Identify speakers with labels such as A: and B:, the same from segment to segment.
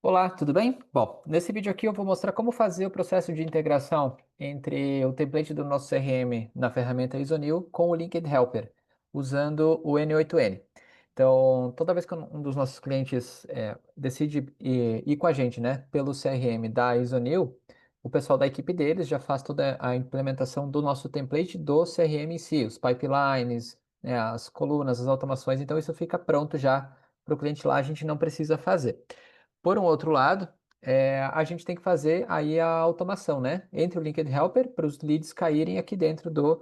A: Olá, tudo bem? Bom, nesse vídeo aqui eu vou mostrar como fazer o processo de integração entre o template do nosso CRM na ferramenta Isonil com o Linked Helper, usando o N8N. Então, toda vez que um dos nossos clientes decide ir com a gente, né, pelo CRM da Isonil, o pessoal da equipe deles já faz toda a implementação do nosso template do CRM em si, os pipelines, né, as colunas, as automações, então isso fica pronto já para o cliente lá, a gente não precisa fazer. Por um outro lado, a gente tem que fazer aí a automação, né? Entre o Linked Helper para os leads caírem aqui dentro do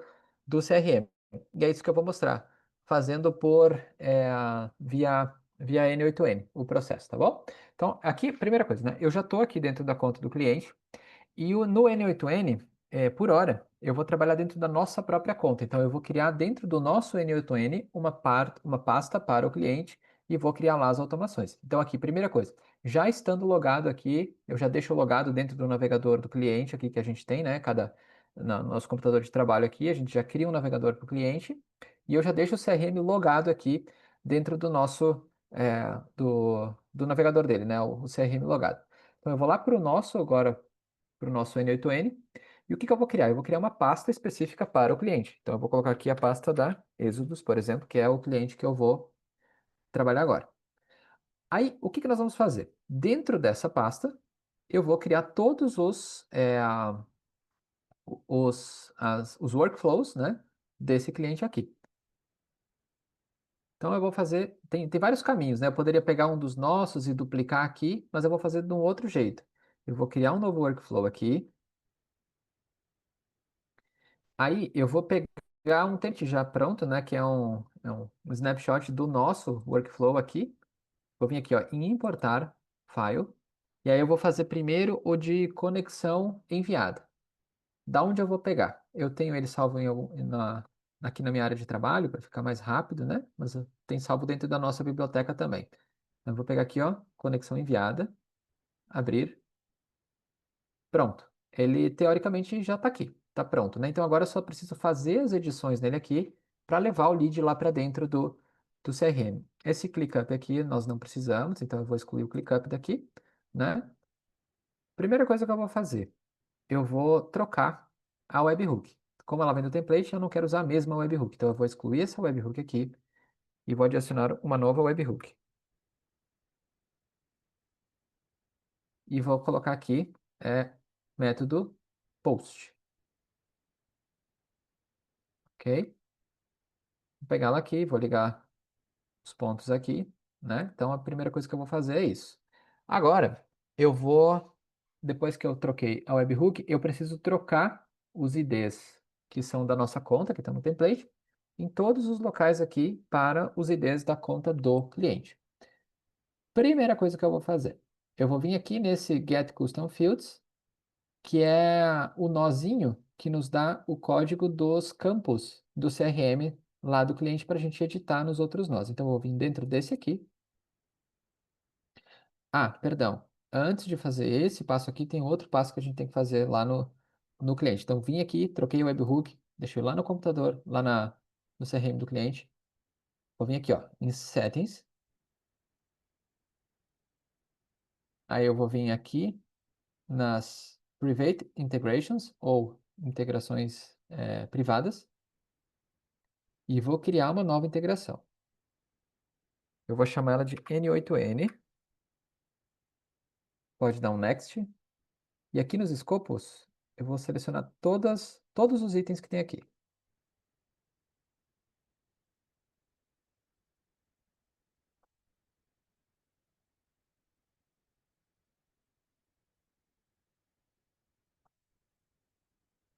A: CRM. E é isso que eu vou mostrar, fazendo via N8N, o processo, tá bom? Então, aqui, primeira coisa, né? Eu já estou aqui dentro da conta do cliente e no N8N, por hora, eu vou trabalhar dentro da nossa própria conta. Então, eu vou criar dentro do nosso N8N uma pasta para o cliente e vou criar lá as automações. Então, aqui, primeira coisa, já estando logado aqui, eu já deixo logado dentro do navegador do cliente aqui que a gente tem, né? No nosso computador de trabalho aqui, a gente já cria um navegador para o cliente e eu já deixo o CRM logado aqui dentro do navegador dele, né? O CRM logado. Então, eu vou lá para o nosso agora para o nosso N8N. E o que que eu vou criar? Eu vou criar uma pasta específica para o cliente. Então, eu vou colocar aqui a pasta da Exodus, por exemplo, que é o cliente que eu vou trabalhar agora. Aí, o que que nós vamos fazer? Dentro dessa pasta, eu vou criar todos os workflows, né, desse cliente aqui. Então, eu vou fazer. Tem vários caminhos, né? Eu poderia pegar um dos nossos e duplicar aqui, mas eu vou fazer de um outro jeito. Eu vou criar um novo workflow aqui. Aí eu vou pegar um template já pronto, né? Que é um snapshot do nosso workflow aqui. Vou vir aqui, ó, em importar file. E aí eu vou fazer primeiro o de conexão enviada. Da onde eu vou pegar? Eu tenho ele salvo aqui na minha área de trabalho para ficar mais rápido, né? Mas tem salvo dentro da nossa biblioteca também. Então, eu vou pegar aqui, ó, conexão enviada, abrir. Pronto. Ele teoricamente já está aqui, está pronto, né? Então agora eu só preciso fazer as edições nele aqui para levar o lead lá para dentro do CRM. Esse ClickUp aqui nós não precisamos, então eu vou excluir o ClickUp daqui, né? Primeira coisa que eu vou fazer, eu vou trocar a webhook. Como ela vem do template, eu não quero usar a mesma webhook, então eu vou excluir essa webhook aqui e vou adicionar uma nova webhook. E vou colocar aqui método post, ok? Vou pegar ela aqui, vou ligar os pontos aqui, né? Então a primeira coisa que eu vou fazer é isso. Agora, depois que eu troquei a webhook, eu preciso trocar os IDs que são da nossa conta, que estão no template, em todos os locais aqui para os IDs da conta do cliente. Primeira coisa que eu vou fazer, eu vou vir aqui nesse Get Custom Fields, que é o nozinho que nos dá o código dos campos do CRM lá do cliente para a gente editar nos outros nós. Então, eu vou vir dentro desse aqui. Ah, perdão. Antes de fazer esse passo aqui, tem outro passo que a gente tem que fazer lá no cliente. Então, vim aqui, troquei o webhook, deixei lá no computador, no CRM do cliente. Vou vir aqui, ó, em Settings. Aí eu vou vir aqui nas Private Integrations, ou integrações privadas, e vou criar uma nova integração. Eu vou chamar ela de N8N. Pode dar um Next. E aqui nos escopos, eu vou selecionar todos os itens que tem aqui.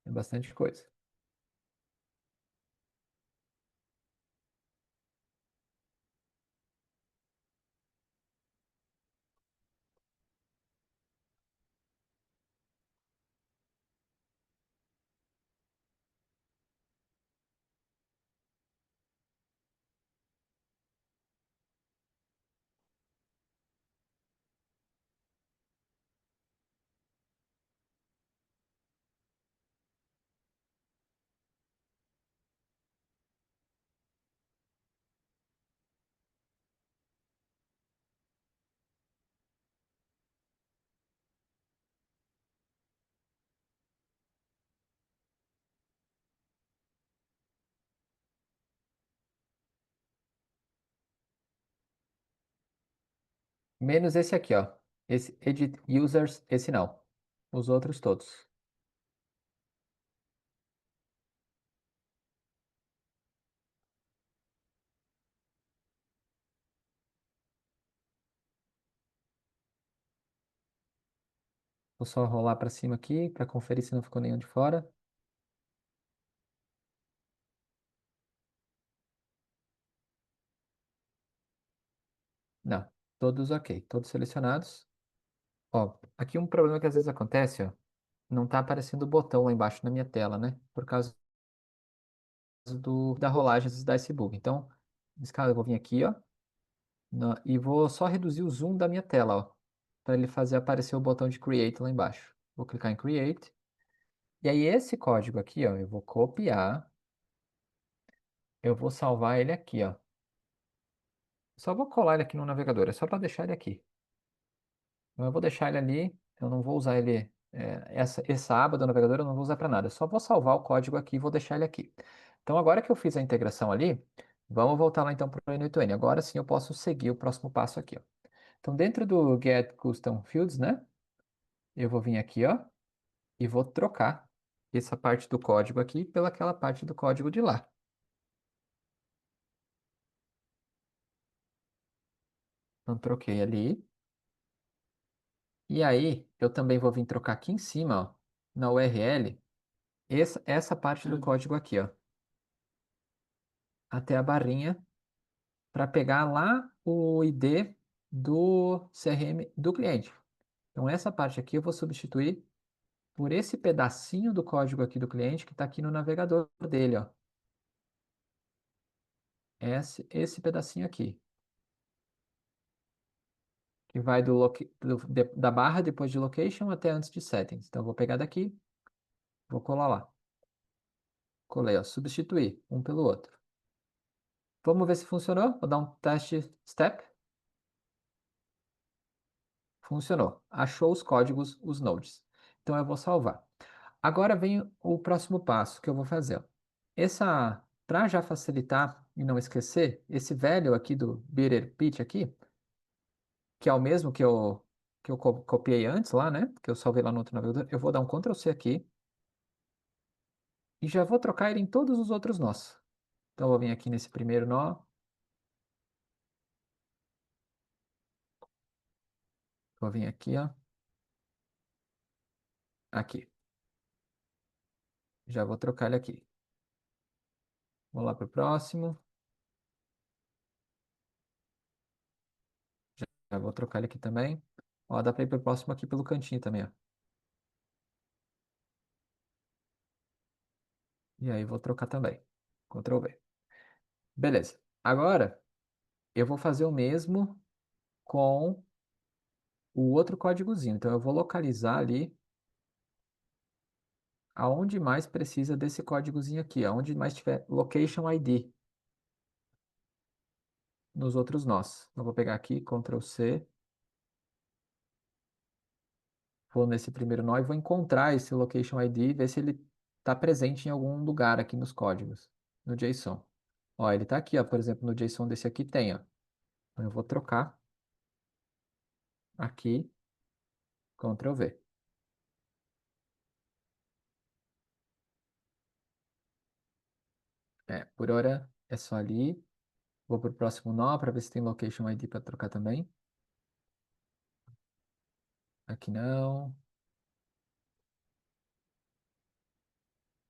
A: É bastante coisa. Menos esse aqui, ó. Esse Edit Users, esse não. Os outros todos. Vou só rolar para cima aqui para conferir se não ficou nenhum de fora. Não, todos ok, todos selecionados. Ó, aqui um problema que às vezes acontece, ó, não tá aparecendo o botão lá embaixo na minha tela, né? Por causa da rolagem da esse bug. Então, nesse caso eu vou vir aqui, ó, e vou só reduzir o zoom da minha tela, ó, para ele fazer aparecer o botão de Create lá embaixo. Vou clicar em Create. E aí esse código aqui, ó, eu vou copiar, eu vou salvar ele aqui, ó. Só vou colar ele aqui no navegador, é só para deixar ele aqui. Então, eu vou deixar ele ali, eu não vou usar ele, essa aba do navegador eu não vou usar para nada, eu só vou salvar o código aqui e vou deixar ele aqui. Então, agora que eu fiz a integração ali, vamos voltar lá então para o N8N. Agora sim eu posso seguir o próximo passo aqui, ó. Então, dentro do Get Custom Fields, né, eu vou vir aqui, ó, e vou trocar essa parte do código aqui pelaquela parte do código de lá. Então, troquei ali. E aí, eu também vou vir trocar aqui em cima, ó, na URL, essa parte do código aqui, ó, até a barrinha, para pegar lá o ID do CRM do cliente. Então, essa parte aqui eu vou substituir por esse pedacinho do código aqui do cliente que está aqui no navegador dele, ó. Esse pedacinho aqui, que vai da barra depois de location até antes de settings. Então, eu vou pegar daqui, vou colar lá. Colei, ó, substituir um pelo outro. Vamos ver se funcionou. Vou dar um teste step. Funcionou. Achou os códigos, os nodes. Então eu vou salvar. Agora vem o próximo passo que eu vou fazer, ó. Para já facilitar e não esquecer, esse velho aqui do Bitter Pitch aqui, que é o mesmo que eu copiei antes lá, né? Que eu salvei lá no outro navegador. Eu vou dar um Ctrl C aqui e já vou trocar ele em todos os outros nós. Então eu vou vir aqui nesse primeiro nó, vou vir aqui, ó, aqui. Já vou trocar ele aqui. Vou lá para o próximo. Já vou trocar ele aqui também. Ó, dá para ir para o próximo aqui pelo cantinho também, ó. E aí vou trocar também. Ctrl V. Beleza. Agora eu vou fazer o mesmo com o outro códigozinho. Então eu vou localizar ali aonde mais precisa desse códigozinho aqui, aonde mais tiver location ID nos outros nós. Eu vou pegar aqui, Ctrl C, vou nesse primeiro nó e vou encontrar esse location ID e ver se ele está presente em algum lugar aqui nos códigos, no JSON. Ó, ele está aqui, ó, por exemplo, no JSON desse aqui tem, ó. Então eu vou trocar aqui, Ctrl V. É, por hora é só ali. Vou para o próximo nó para ver se tem location ID para trocar também. Aqui não.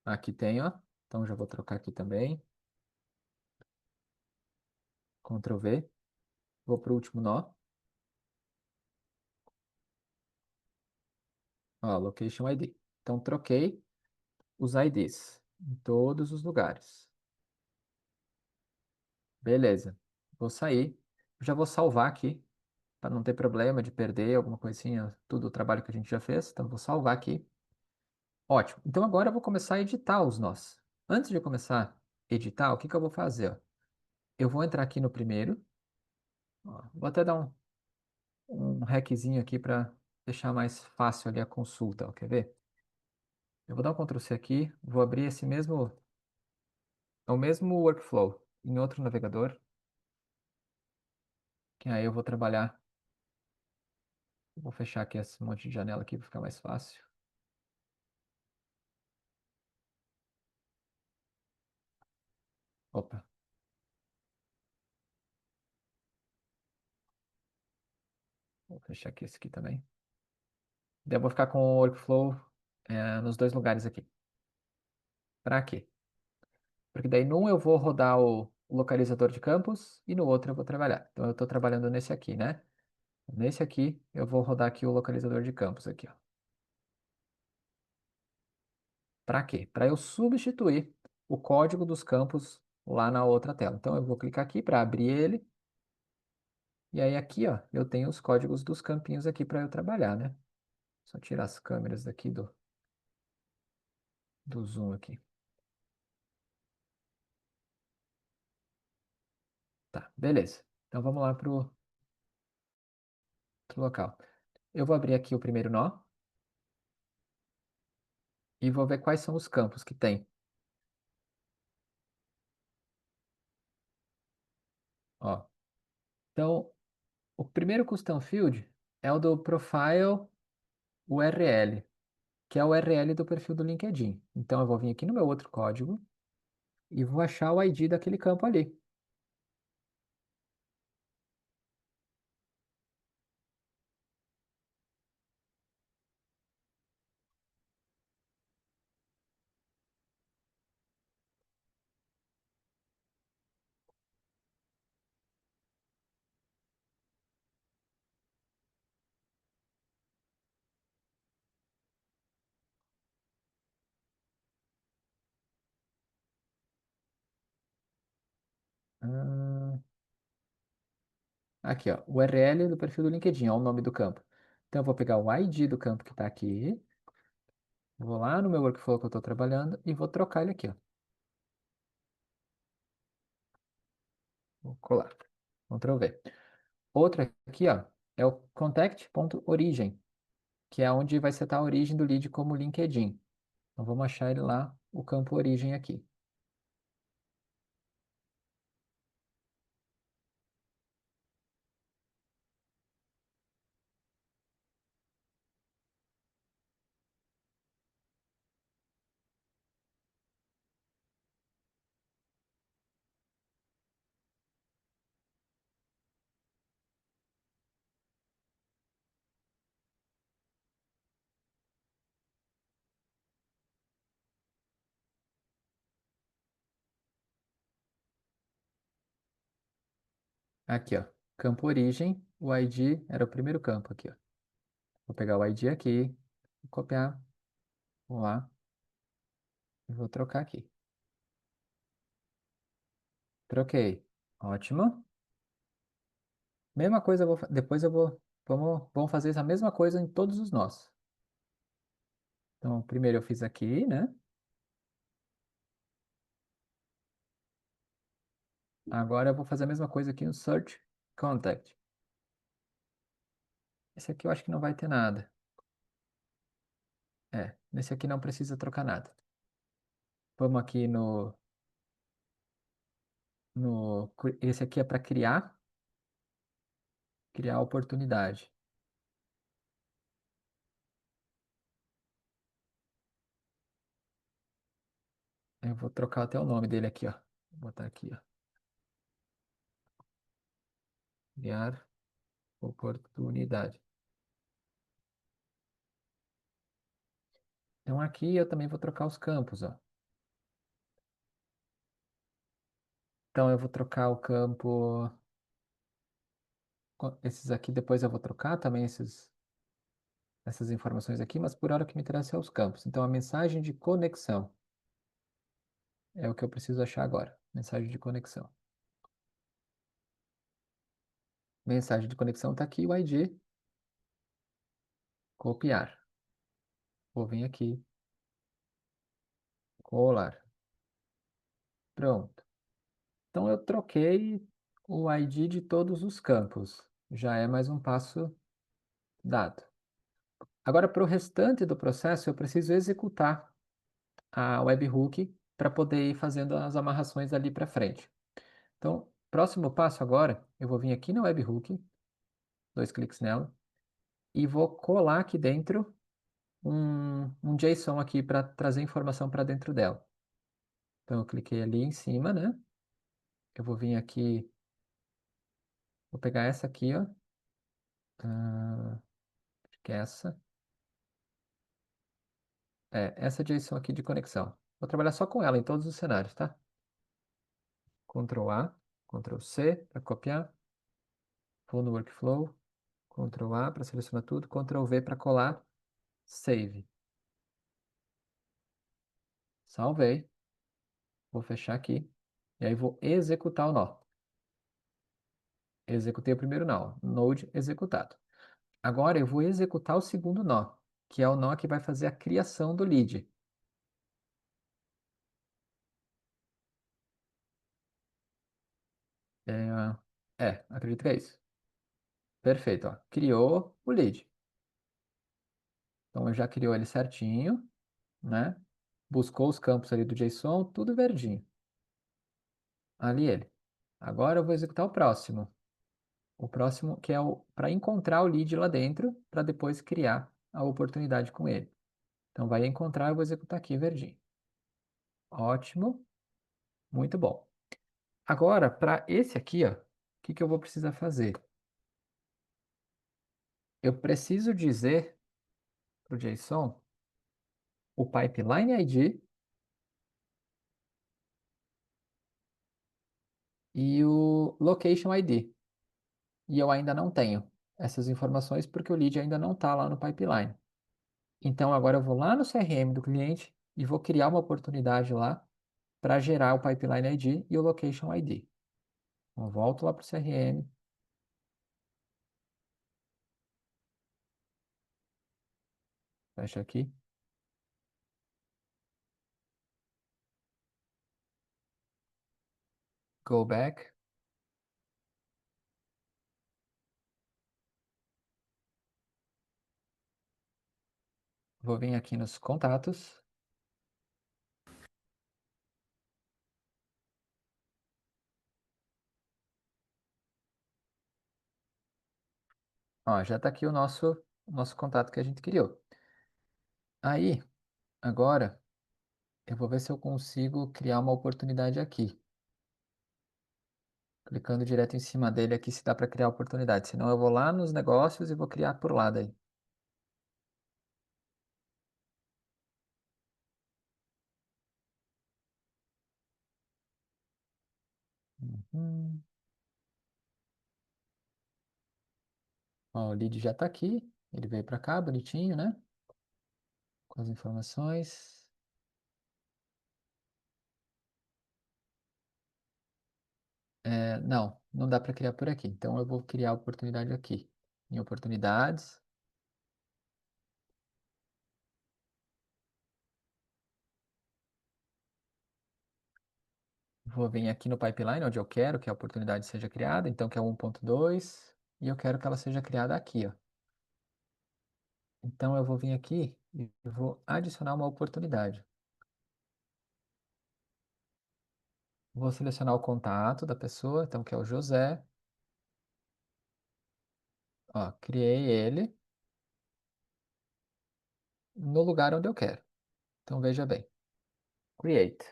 A: Aqui tem, ó. Então já vou trocar aqui também. Ctrl V. Vou para o último nó. Ó, location ID. Então troquei os IDs em todos os lugares. Beleza. Vou sair. Já vou salvar aqui para não ter problema de perder alguma coisinha, tudo o trabalho que a gente já fez. Então vou salvar aqui. Ótimo. Então agora eu vou começar a editar os nós. Antes de começar a editar, o que que eu vou fazer, ó? Eu vou entrar aqui no primeiro. Ó, vou até dar um hackzinho aqui para deixar mais fácil ali a consulta, ó. Quer ver? Eu vou dar um Ctrl C aqui, vou abrir é o mesmo workflow em outro navegador, que aí eu vou trabalhar Vou fechar aqui esse monte de janela aqui para ficar mais fácil. Opa, vou fechar aqui esse aqui também. Daí eu vou ficar com o workflow nos dois lugares aqui. Para quê? Porque daí num eu vou rodar o localizador de campos e no outro eu vou trabalhar. Então eu estou trabalhando nesse aqui, né? Nesse aqui eu vou rodar aqui o localizador de campos aqui, ó. Para quê? Para eu substituir o código dos campos lá na outra tela. Então eu vou clicar aqui para abrir ele. E aí aqui, ó, eu tenho os códigos dos campinhos aqui para eu trabalhar, né? Só tirar as câmeras daqui do zoom aqui. Tá, beleza. Então vamos lá para o local. Eu vou abrir aqui o primeiro nó e vou ver quais são os campos que tem. Ó, então, o primeiro custom field é o do profile URL, que é o URL do perfil do LinkedIn. Então eu vou vir aqui no meu outro código e vou achar o ID daquele campo ali. Ah, aqui, ó, o URL do perfil do LinkedIn, ó, o nome do campo. Então eu vou pegar o ID do campo que está aqui, vou lá no meu workflow que eu estou trabalhando e vou trocar ele aqui, ó. Vou colar. Ctrl V. Outro aqui, ó, é o contact.origin, que é onde vai setar a origem do lead como LinkedIn. Então vamos achar ele lá, o campo origem aqui. Aqui, ó, campo origem, o ID era o primeiro campo aqui, ó. Vou pegar o ID aqui, vou copiar, vou lá e vou trocar aqui. Troquei. Ótimo. Mesma coisa, depois eu vou, vamos fazer essa mesma coisa em todos os nós. Então, primeiro eu fiz aqui, né? Agora eu vou fazer a mesma coisa aqui no Search Contact. Esse aqui eu acho que não vai ter nada. É, nesse aqui não precisa trocar nada. Vamos aqui esse aqui é para criar oportunidade. Eu vou trocar até o nome dele aqui, ó. Vou botar aqui, ó. Criar oportunidade. Então aqui eu também vou trocar os campos, ó. Então eu vou trocar o campo. Esses aqui depois eu vou trocar também essas informações aqui, mas por hora o que me interessa é os campos. Então a mensagem de conexão é o que eu preciso achar agora. Mensagem de conexão. Mensagem de conexão está aqui, o ID. Copiar. Vou vir aqui, colar. Pronto. Então eu troquei o ID de todos os campos. Já é mais um passo dado. Agora, para o restante do processo, eu preciso executar a webhook para poder ir fazendo as amarrações ali para frente. Então, próximo passo agora, eu vou vir aqui na webhook, dois cliques nela, e vou colar aqui dentro um JSON aqui para trazer informação para dentro dela. Então eu cliquei ali em cima, né? Eu vou vir aqui, vou pegar essa aqui, ó. Acho que é essa. É, essa JSON aqui de conexão. Vou trabalhar só com ela em todos os cenários, tá? Ctrl A, Ctrl C para copiar. Vou no workflow, Ctrl A para selecionar tudo, Ctrl V para colar, save. Salvei. Vou fechar aqui. E aí vou executar o nó. Executei o primeiro nó, Node executado. Agora eu vou executar o segundo nó, que é o nó que vai fazer a criação do lead. É, acredito que é isso. Perfeito, ó. Criou o lead. Então já criou ele certinho, né? Buscou os campos ali do JSON, tudo verdinho. Ali ele. Agora eu vou executar o próximo. O próximo que é o para encontrar o lead lá dentro, para depois criar a oportunidade com ele. Então vai encontrar, eu vou executar aqui verdinho. Ótimo, muito bom. Agora, para esse aqui, ó, o que que eu vou precisar fazer? Eu preciso dizer para o JSON o pipeline ID e o location ID. E eu ainda não tenho essas informações porque o lead ainda não está lá no pipeline. Então agora eu vou lá no CRM do cliente e vou criar uma oportunidade lá para gerar o pipeline ID e o location ID. Então, eu volto lá para o CRM, fecha aqui, go back, vou vir aqui nos contatos. Ó, já está aqui o nosso contato que a gente criou. Aí, agora, eu vou ver se eu consigo criar uma oportunidade aqui. Clicando direto em cima dele aqui, se dá para criar oportunidade. Senão eu vou lá nos negócios e vou criar por lá daí. Uhum. Ó, o lead já está aqui. Ele veio para cá, bonitinho, né? Com as informações. É, não, não dá para criar por aqui. Então eu vou criar a oportunidade aqui. Em oportunidades. Vou vir aqui no pipeline, onde eu quero que a oportunidade seja criada. Então, que é o 1.2. E eu quero que ela seja criada aqui, ó. Então, eu vou vir aqui e vou adicionar uma oportunidade. Vou selecionar o contato da pessoa, então, que é o José. Ó, criei ele no lugar onde eu quero. Então, veja bem. Create.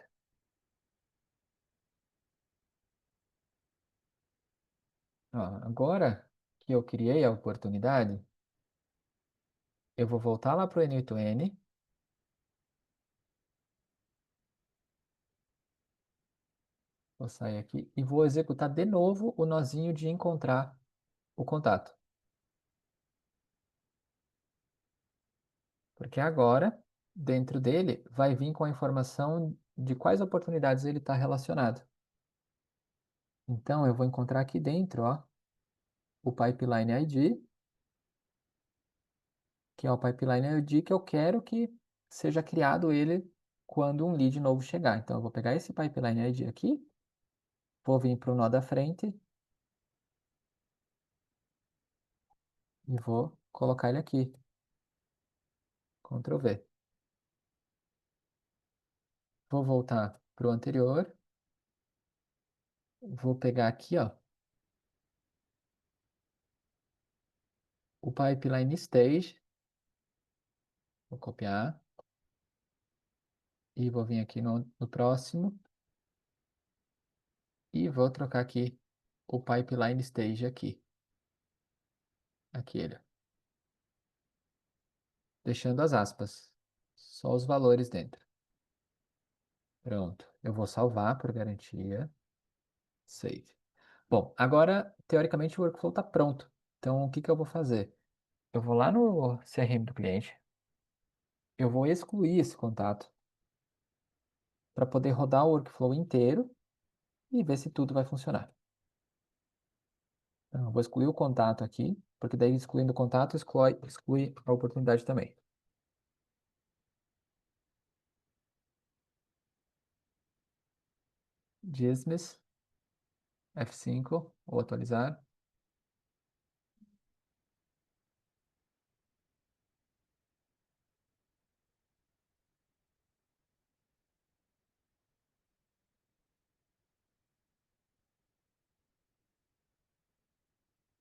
A: Ó, agora que eu criei a oportunidade, eu vou voltar lá para o N8N. Vou sair aqui e vou executar de novo o nozinho de encontrar o contato. Porque agora, dentro dele, vai vir com a informação de quais oportunidades ele está relacionado. Então, eu vou encontrar aqui dentro, ó, o Pipeline ID, que é o Pipeline ID que eu quero que seja criado ele quando um lead novo chegar. Então, eu vou pegar esse Pipeline ID aqui, vou vir para o nó da frente e vou colocar ele aqui. Ctrl V. Vou voltar para o anterior. Vou pegar aqui, ó, o o pipeline stage. Vou copiar e vou vir aqui no próximo e vou trocar aqui o pipeline stage aqui. Aqui ele, deixando as aspas, só os valores dentro. Pronto, eu vou salvar por garantia. Save. Bom, agora, teoricamente, o workflow está pronto. Então, o que que eu vou fazer? Eu vou lá no CRM do cliente, eu vou excluir esse contato para poder rodar o workflow inteiro e ver se tudo vai funcionar. Então, eu vou excluir o contato aqui, porque daí excluindo o contato, exclui a oportunidade também. Dismiss, F5, ou atualizar.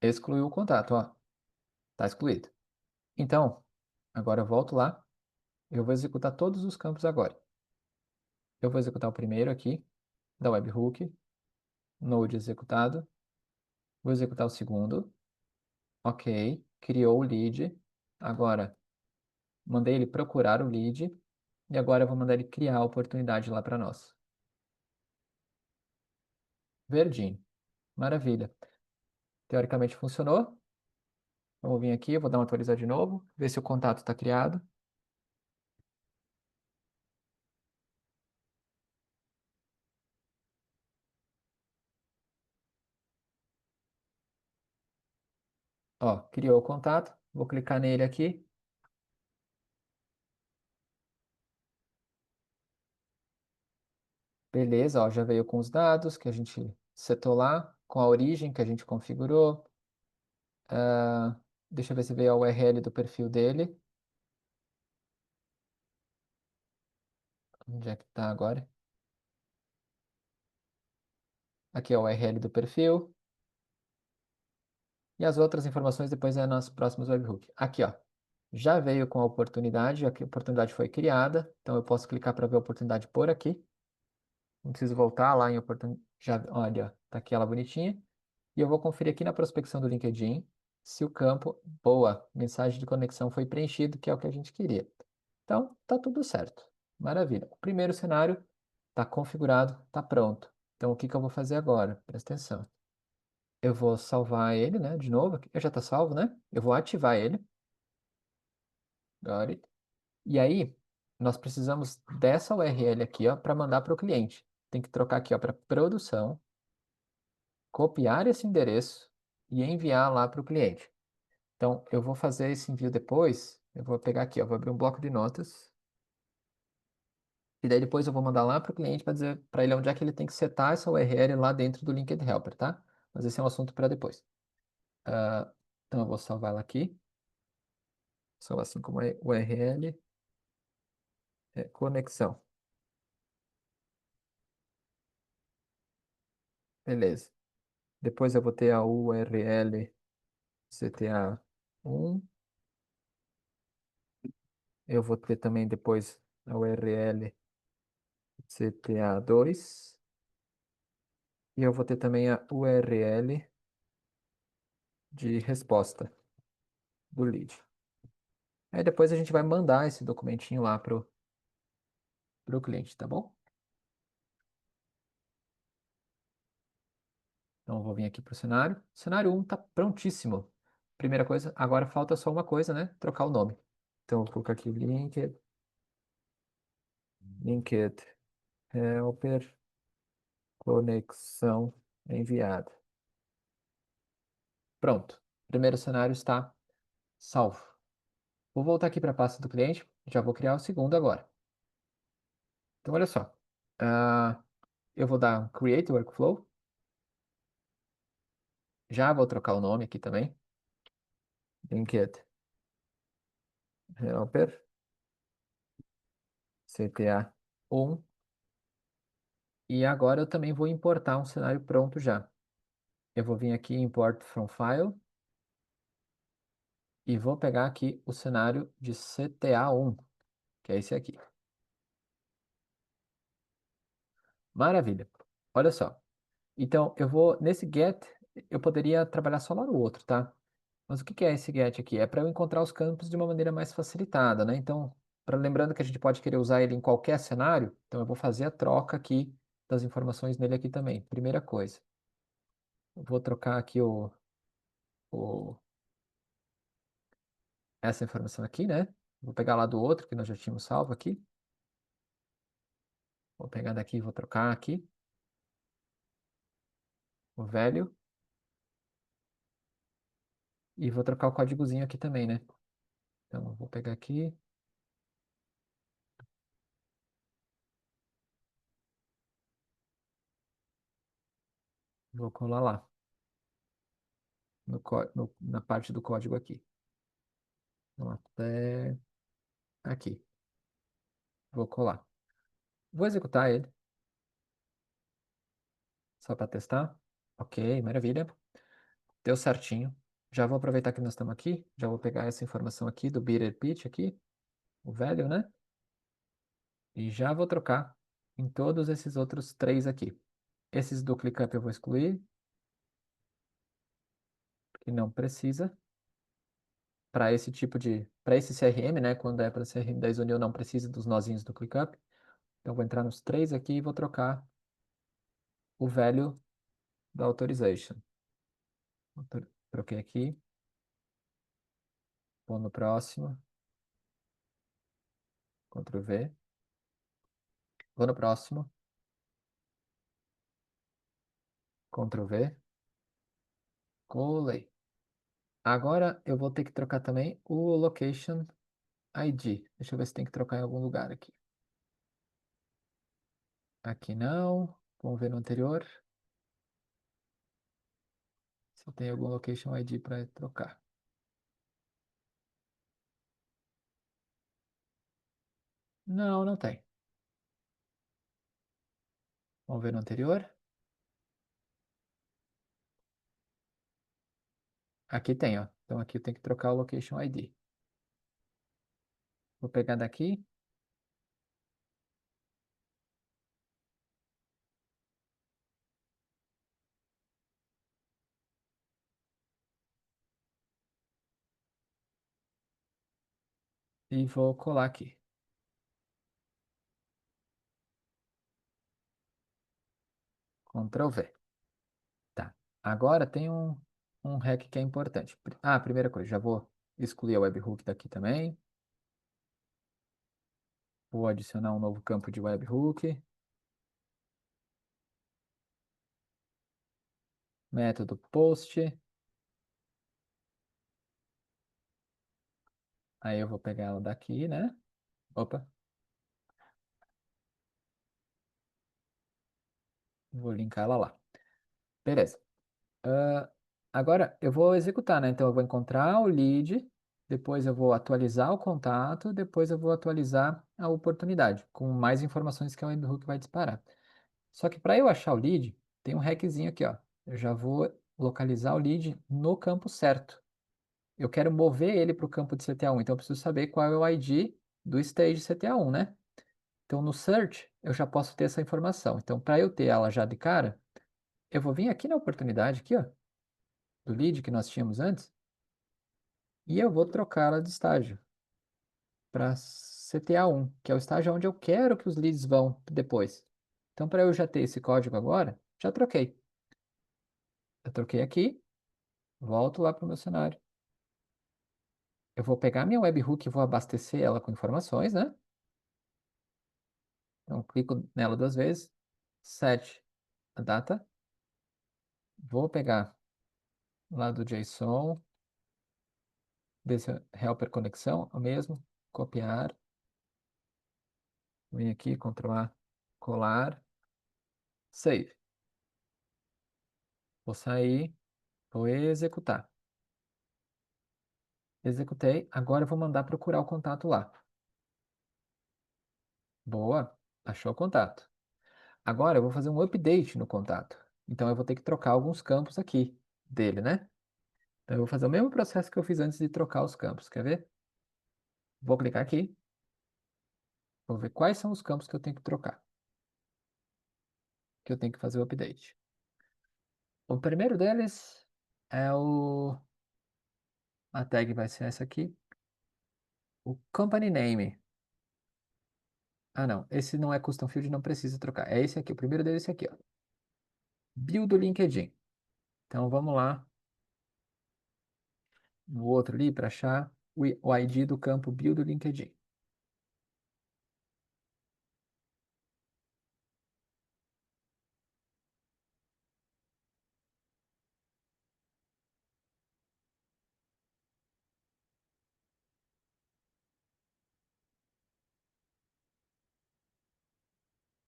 A: Excluiu o contato, ó. Está excluído. Então, agora eu volto lá. Eu vou executar todos os campos agora. Eu vou executar o primeiro aqui, da webhook, node executado. Vou executar o segundo. Ok, criou o lead. Agora, mandei ele procurar o lead. E agora eu vou mandar ele criar a oportunidade lá para nós. Verdinho. Maravilha. Teoricamente funcionou. Vamos vir aqui, eu vou dar uma atualizada de novo, ver se o contato está criado. Ó, criou o contato. Vou clicar nele aqui. Beleza, ó, já veio com os dados que a gente setou lá, com a origem que a gente configurou. Ah, deixa eu ver se veio a URL do perfil dele. Onde é que está agora? Aqui é a URL do perfil. E as outras informações depois é nas próximas webhook. Aqui, ó. Já veio com a oportunidade, aqui a oportunidade foi criada. Então eu posso clicar para ver a oportunidade por aqui. Não preciso voltar lá em oportunidade. Já, olha, tá aqui ela bonitinha. E eu vou conferir aqui na prospecção do LinkedIn se o campo, boa, mensagem de conexão foi preenchido, que é o que a gente queria. Então, tá tudo certo. Maravilha. O primeiro cenário está configurado, está pronto. Então, o que que eu vou fazer agora? Presta atenção. Eu vou salvar ele, né? De novo. Eu já está salvo, né? Eu vou ativar ele. Got it. E aí, nós precisamos dessa URL aqui, ó, para mandar para o cliente. Tem que trocar aqui, ó, para produção, copiar esse endereço e enviar lá para o cliente. Então, eu vou fazer esse envio depois. Eu vou pegar aqui, ó, vou abrir um bloco de notas. E daí depois eu vou mandar lá para o cliente para dizer para ele onde é que ele tem que setar essa URL lá dentro do Linked Helper, tá? Mas esse é um assunto para depois. Ah, então eu vou salvar ela aqui. Salvar assim como é URL, conexão. Beleza. Depois eu vou ter a URL CTA1. Eu vou ter também depois a URL CTA2. E eu vou ter também a URL de resposta do lead. Aí depois a gente vai mandar esse documentinho lá pro cliente, tá bom? Então eu vou vir aqui pro cenário. Cenário 1 tá prontíssimo. Primeira coisa, agora falta só uma coisa, né? Trocar o nome. Então eu vou colocar aqui linked helper conexão enviada. Pronto. Primeiro cenário está salvo. Vou voltar aqui para a pasta do cliente. Já vou criar o segundo agora. Então olha só. Ah, eu vou dar um create workflow. Já vou trocar o nome aqui também. Linked helper CTA1. E agora eu também vou importar um cenário pronto já. Eu vou vir aqui em Import from File e vou pegar aqui o cenário de CTA1, que é esse aqui. Maravilha. Olha só. Então, eu vou, nesse get, eu poderia trabalhar só lá no outro, tá? Mas o que que é esse get aqui? É para eu encontrar os campos de uma maneira mais facilitada, né? Então, lembrando que a gente pode querer usar ele em qualquer cenário, então eu vou fazer a troca aqui das informações nele aqui também. Primeira coisa, eu vou trocar aqui o- essa informação aqui, né? Vou pegar lá do outro que nós já tínhamos salvo aqui. Vou pegar daqui e vou trocar aqui o velho e vou trocar o códigozinho aqui também, né? Então, eu vou pegar aqui, vou colar lá na parte do código aqui. Então, até aqui. Vou colar. Vou executar ele, só para testar. Ok, maravilha. Deu certinho. Já vou aproveitar que nós estamos aqui. Já vou pegar essa informação aqui do beater pitch aqui, o velho, né? E já vou trocar em todos esses outros três aqui. Esses do ClickUp eu vou excluir, que não precisa. Para esse tipo de, para esse CRM, né? Quando é para CRM da Isoneo, não precisa dos nozinhos do ClickUp. Então vou entrar nos três aqui e vou trocar o velho da authorization. Troquei aqui, vou no próximo, Ctrl V. Vou no próximo, Ctrl V, colei. Agora eu vou ter que trocar também o Location ID. Deixa eu ver se tem que trocar em algum lugar aqui. Aqui não. Vamos ver no anterior. Se tem algum Location ID para trocar. Não, não tem. Vamos ver no anterior. Aqui tem, ó. Então aqui eu tenho que trocar o Location ID. Vou pegar daqui e vou colar aqui. Ctrl V. Tá. Agora tem um hack que é importante. Primeira coisa, já vou excluir a webhook daqui também. Vou adicionar um novo campo de webhook. Método post. Aí eu vou pegar ela daqui, né? Opa, vou linkar ela lá. Beleza. Ah, agora eu vou executar, né? Então eu vou encontrar o lead, depois eu vou atualizar o contato, depois eu vou atualizar a oportunidade, com mais informações que o webhook vai disparar. Só que para eu achar o lead, tem um hackzinho aqui, ó. Eu já vou localizar o lead no campo certo. Eu quero mover ele para o campo de CTA1, então eu preciso saber qual é o ID do stage CTA1, né? Então, no search, eu já posso ter essa informação. Então, para eu ter ela já de cara, eu vou vir aqui na oportunidade, aqui, ó, do lead que nós tínhamos antes, e eu vou trocá-la de estágio para CTA1, que é o estágio onde eu quero que os leads vão depois. Então, para eu já ter esse código agora, já troquei. Eu troquei aqui, volto lá para o meu cenário. Eu vou pegar minha webhook e vou abastecer ela com informações, né? Então, clico nela duas vezes, set a data, vou pegar lá do JSON, desse helper conexão, é o mesmo, copiar, vem aqui, Ctrl A, colar, save. Vou sair, vou executar. Executei, agora eu vou mandar procurar o contato lá. Boa, achou o contato. Agora eu vou fazer um update no contato. Então eu vou ter que trocar alguns campos aqui dele, né? Então eu vou fazer o mesmo processo que eu fiz antes de trocar os campos. Quer ver? Vou clicar aqui, vou ver quais são os campos que eu tenho que trocar, que eu tenho que fazer o update. O primeiro deles é a tag vai ser essa aqui, o company name. Ah, não, esse não é custom field, não precisa trocar. É esse aqui, o primeiro deles é esse aqui, ó. Bio do LinkedIn. Então vamos lá no outro ali para achar o ID do campo bio do LinkedIn.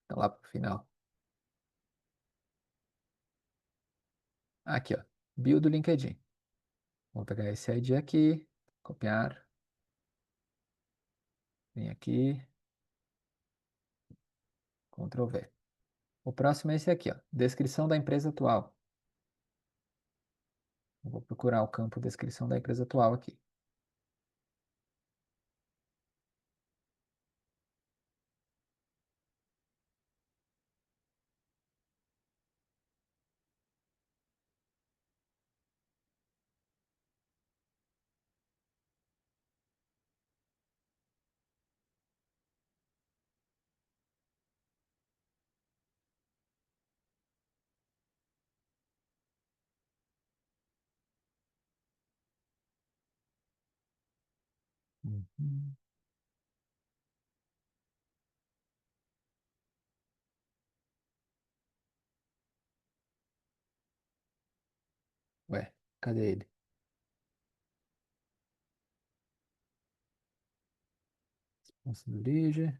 A: Então lá pro final. Aqui, ó, bio do LinkedIn. Vou pegar esse ID aqui, copiar, vem aqui, Ctrl V. O próximo é esse aqui, ó, descrição da empresa atual. Eu vou procurar o campo descrição da empresa atual aqui. Uhum. Ué, cadê ele? Nossa, de origem.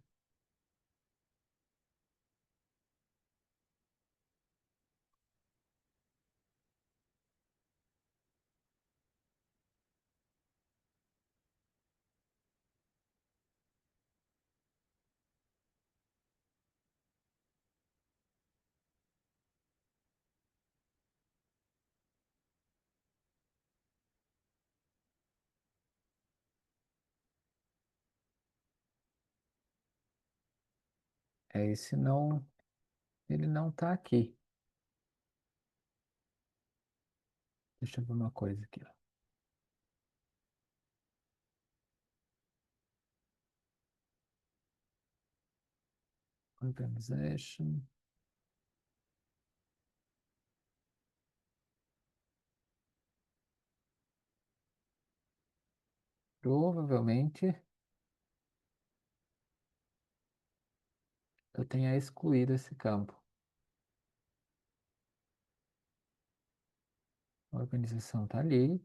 A: É esse não, ele não tá aqui. Deixa eu ver uma coisa aqui, ó. Organization. Provavelmente eu tenha excluído esse campo. A organização tá ali.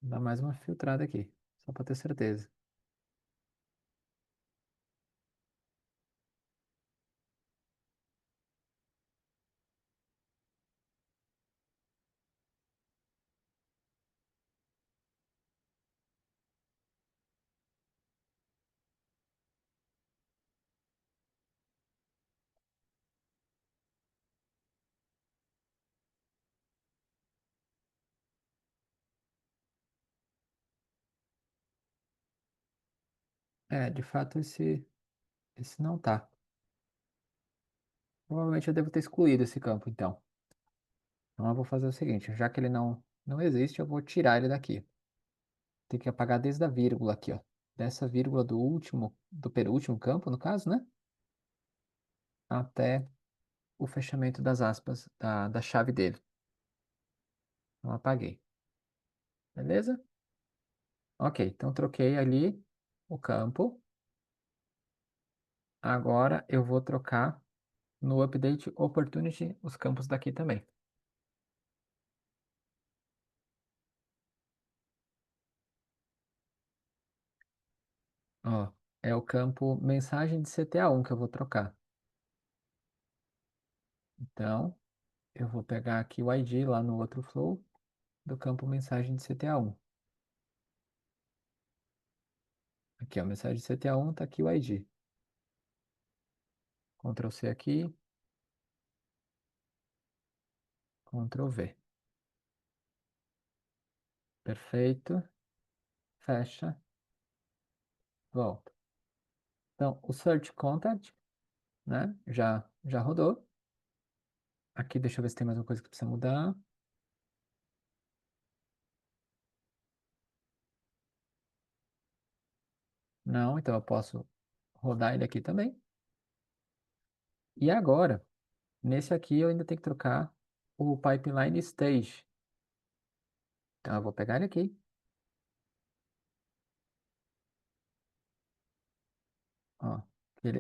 A: Vou dar mais uma filtrada aqui, só para ter certeza. É, de fato esse não tá. Provavelmente eu devo ter excluído esse campo, então. Então eu vou fazer o seguinte, já que ele não existe, eu vou tirar ele daqui. Tem que apagar desde a vírgula aqui, ó. Dessa vírgula do último, do penúltimo campo, no caso, né? Até o fechamento das aspas da chave dele. Então apaguei. Beleza? Ok, então troquei ali o campo. Agora eu vou trocar no Update Opportunity os campos daqui também. Ó, é o campo mensagem de CTA1 que eu vou trocar. Então, eu vou pegar aqui o ID lá no outro flow do campo mensagem de CTA1. Aqui, ó, mensagem de CTA1, tá aqui o ID. Ctrl C aqui, Ctrl V. Perfeito. Fecha, volta. Então, o Search Contact, né? Já rodou. Aqui, deixa eu ver se tem mais uma coisa que precisa mudar. Não, então eu posso rodar ele aqui também. E agora, nesse aqui eu ainda tenho que trocar o Pipeline Stage. Então eu vou pegar ele aqui. Ó,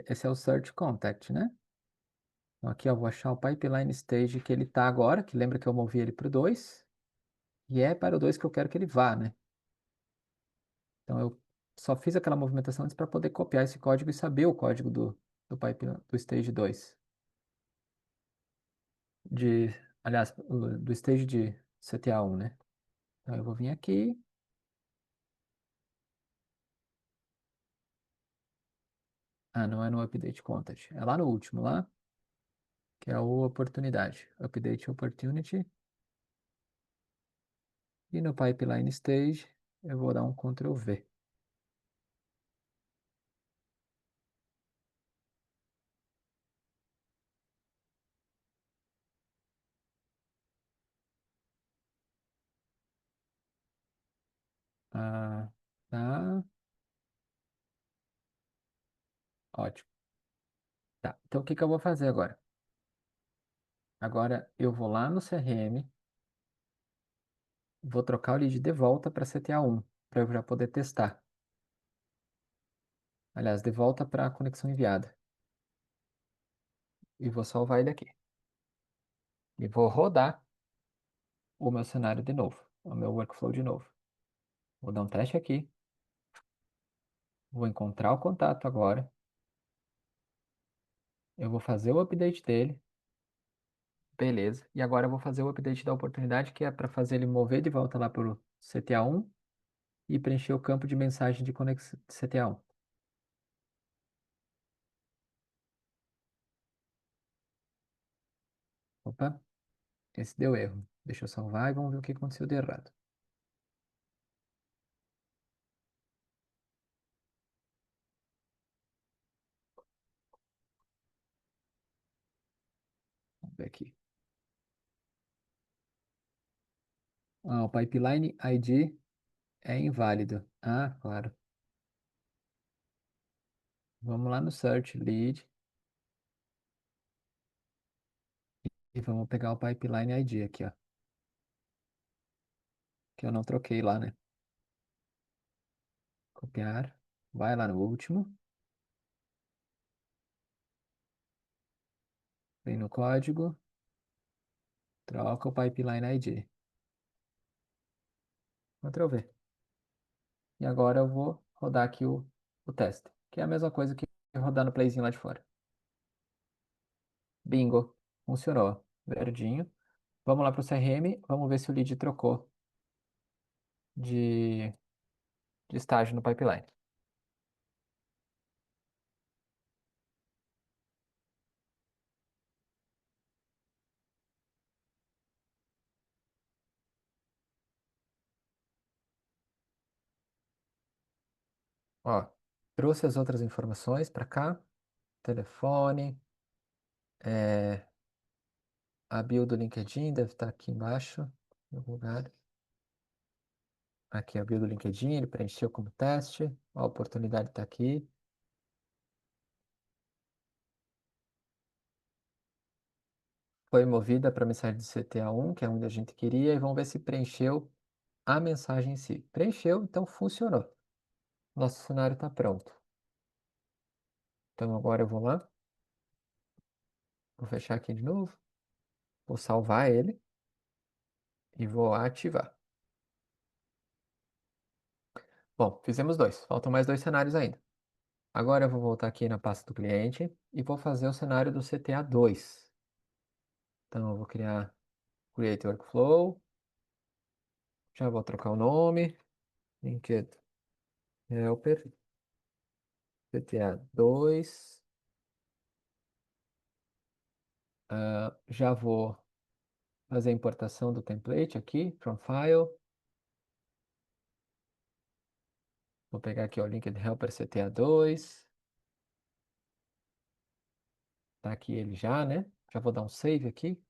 A: esse é o Search Contact, né? Então aqui eu vou achar o Pipeline Stage que ele está agora, que lembra que eu movi ele para o 2. E é para o 2 que eu quero que ele vá, né? Então eu só fiz aquela movimentação antes para poder copiar esse código e saber o código do pipeline, do Stage 2. Aliás, do Stage de CTA1, né? Então eu vou vir aqui. Ah, não é no Update Content. É lá no último, lá, que é o Oportunidade. Update Opportunity. E no Pipeline Stage, eu vou dar um Ctrl V. Ah, tá. Ótimo. Tá. Então, o que que eu vou fazer agora? Agora, eu vou lá no CRM, vou trocar o lead de volta para CTA1, para eu já poder testar. Aliás, de volta para a conexão enviada. E vou salvar ele aqui. E vou rodar o meu cenário de novo, o meu workflow de novo. Vou dar um teste aqui. Vou encontrar o contato agora. Eu vou fazer o update dele. Beleza. E agora eu vou fazer o update da oportunidade, que é para fazer ele mover de volta lá para o CTA1 e preencher o campo de mensagem de conexão de CTA1. Opa, esse deu erro. Deixa eu salvar e vamos ver o que aconteceu de errado. Vamos ver aqui. Ah, o pipeline ID é inválido. Ah, claro. Vamos lá no search lead e vamos pegar o pipeline ID aqui, ó. Que eu não troquei lá, né? Copiar. Vai lá no último. Vem no código. Troca o pipeline ID. Ctrl V. E agora eu vou rodar aqui o teste, que é a mesma coisa que rodar no playzinho lá de fora. Bingo, funcionou. Verdinho. Vamos lá para o CRM, vamos ver se o lead trocou de, de estágio no pipeline. Ó, trouxe as outras informações para cá. Telefone, é, a bio do LinkedIn deve estar aqui embaixo, no lugar. Aqui a bio do LinkedIn, ele preencheu como teste. A oportunidade está aqui. Foi movida para a mensagem de CTA1, que é onde a gente queria, e vamos ver se preencheu a mensagem em si. Preencheu, então funcionou. Nosso cenário está pronto. Então agora eu vou lá, vou fechar aqui de novo, vou salvar ele e vou ativar. Bom, fizemos dois, faltam mais dois cenários ainda. Agora eu vou voltar aqui na pasta do cliente e vou fazer o cenário do CTA2. Então eu vou criar Create Workflow, já vou trocar o nome, Linked Helper, CTA2. Já vou fazer a importação do template aqui, from file. Vou pegar aqui o Linked Helper CTA2. Tá aqui ele já, né? Já vou dar um save aqui.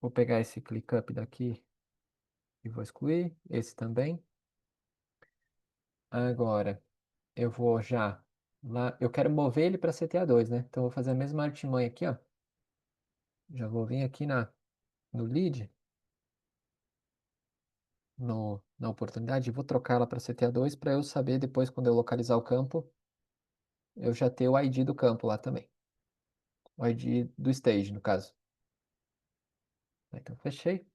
A: Vou pegar esse ClickUp daqui e vou excluir. Esse também. Agora, eu vou já lá. Eu quero mover ele para CTA2, né? Então, eu vou fazer a mesma artimanha aqui, ó. Já vou vir aqui no lead, na oportunidade, e vou trocar ela para CTA2 para eu saber depois, quando eu localizar o campo, eu já ter o ID do campo lá também. O ID do stage, no caso. Então, fechei.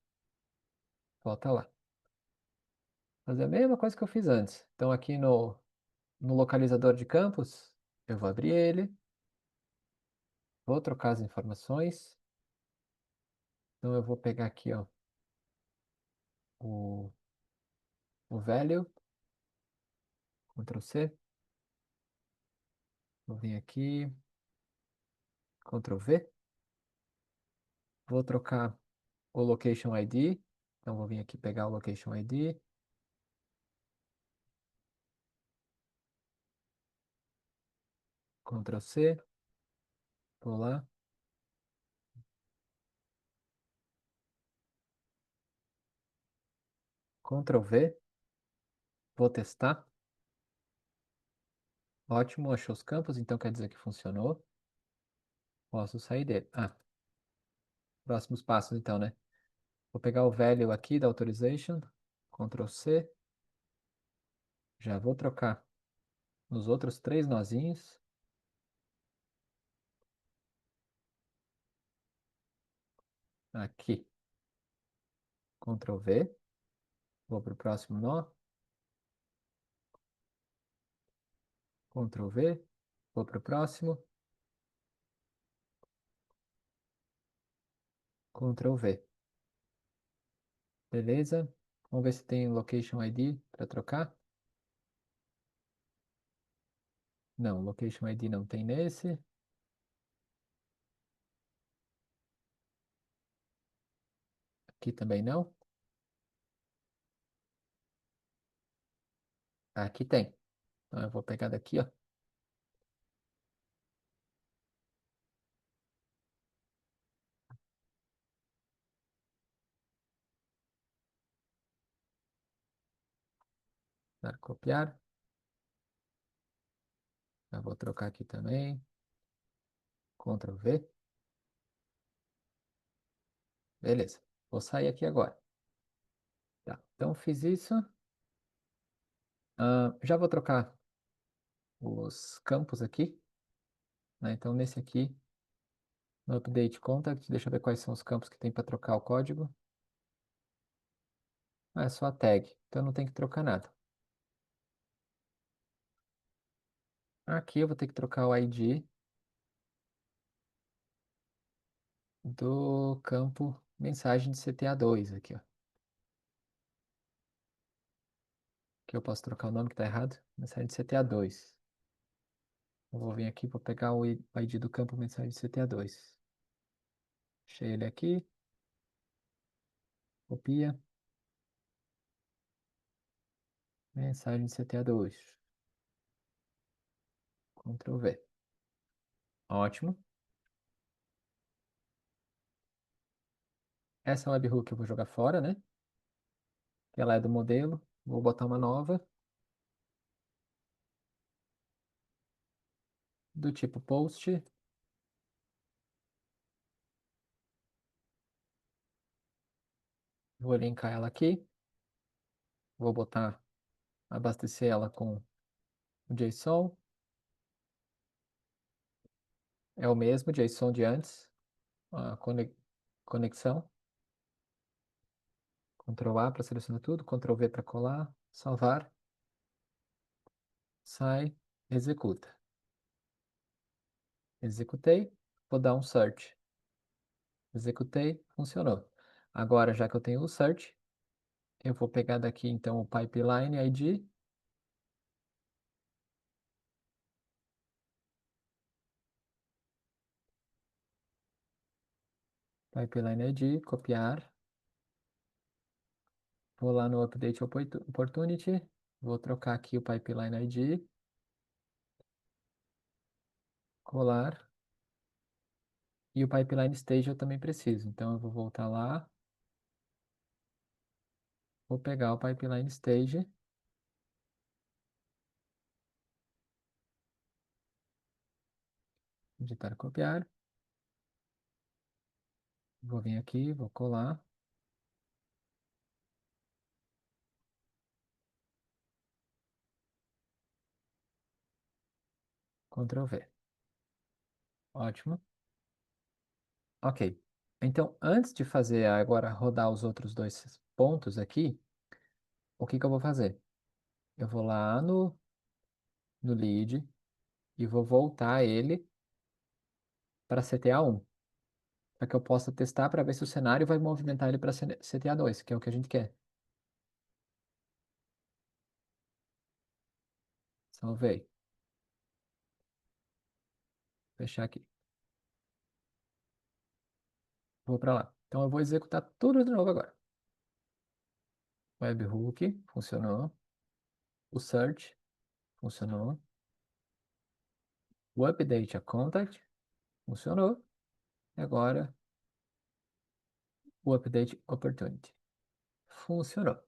A: Volta lá. Fazer a mesma coisa que eu fiz antes. Então, aqui no localizador de campos, eu vou abrir ele, vou trocar as informações. Então, eu vou pegar aqui, ó, o, o value, Ctrl C, vou vir aqui, Ctrl V, vou trocar o location ID. Então, vou vir aqui pegar o location ID, Ctrl C, vou lá, Ctrl V, vou testar. Ótimo, achou os campos, então quer dizer que funcionou. Posso sair dele. Próximos passos então, né? Vou pegar o value aqui da authorization, Ctrl C, já vou trocar nos outros três nozinhos. Aqui, Ctrl V, vou para o próximo nó, Ctrl V, vou para o próximo, Ctrl V. Beleza? Vamos ver se tem location ID para trocar. Não, location ID não tem nesse. Aqui também não. Aqui tem. Então eu vou pegar daqui, ó. Dar copiar. Eu vou trocar aqui também. Ctrl V. Beleza. Vou sair aqui agora. Tá. Então fiz isso. Já vou trocar os campos aqui, né? Então nesse aqui, no Update Contact, deixa eu ver quais são os campos que tem para trocar o código. É só a tag, então não tem que trocar nada. Aqui eu vou ter que trocar o ID do campo mensagem de CTA2 aqui, ó. Que eu posso trocar o nome que está errado. Mensagem de CTA2. Eu vou vir aqui, vou pegar o ID do campo mensagem de CTA2. Achei ele aqui. Copia. Mensagem de CTA2. Ctrl V. Ótimo. Essa webhook eu vou jogar fora, né? Que ela é do modelo. Vou botar uma nova. Do tipo post. Vou linkar ela aqui. Vou botar, abastecer ela com o JSON. É o mesmo JSON de antes. A conexão. Ctrl A para selecionar tudo. Ctrl V para colar. Salvar. Sai. Executa. Executei. Vou dar um search. Executei. Funcionou. Agora, já que eu tenho o search, eu vou pegar daqui então o pipeline ID. Pipeline ID, copiar. Vou lá no Update Opportunity. Vou trocar aqui o Pipeline ID. Colar. E o Pipeline Stage eu também preciso. Então eu vou voltar lá. Vou pegar o Pipeline Stage. Digitar copiar. Vou vir aqui, vou colar. Ctrl V. Ótimo. Ok. Então, antes de fazer agora rodar os outros dois pontos aqui, o que que eu vou fazer? Eu vou lá no lead e vou voltar ele para CTA1, para que eu possa testar para ver se o cenário vai movimentar ele para CTA2, que é o que a gente quer. Salvei. Fechar aqui. Vou para lá. Então eu vou executar tudo de novo agora. Webhook, funcionou. O search, funcionou. O update a contact, funcionou. E agora o update opportunity. Funcionou.